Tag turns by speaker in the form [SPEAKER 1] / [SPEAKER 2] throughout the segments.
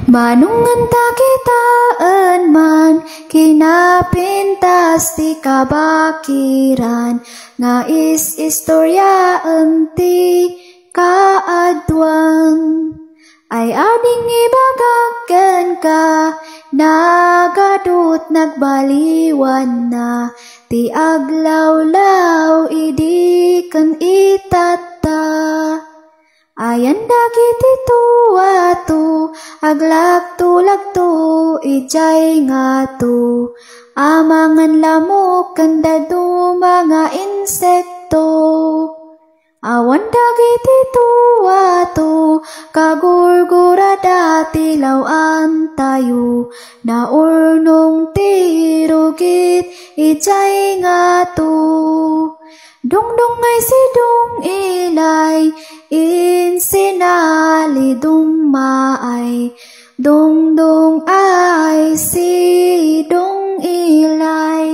[SPEAKER 1] Manungan ta kitaan man, kinapintas ti kabakiran, nga istorya ti kaadwan. Ay ading ibagagan ka, nagadut nagbaliwan na, ti aglawlaw idi kan itata. Ayan dagiti tuwatu, aglagtu-lagtu, ijay nga tu, amangan lamok kanda du mga insekto. Awan dagiti tuwatu, kagurgurada tilawan tayo, naurnong tirugit, ijay nga tu. Dungdung ay si dung ilay, insinali dung maay, dungdung ay si dung ilay.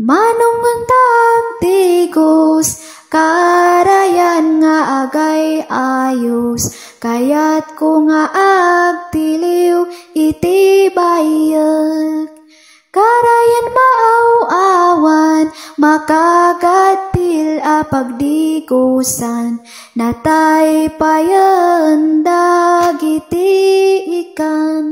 [SPEAKER 1] Manungan tagtigos, karayan nga agay ayos, kayat ko nga agtiliw iti bayag. Karayan maaw-awan, makagatil apagdigusan, natay payan dagiti ikan.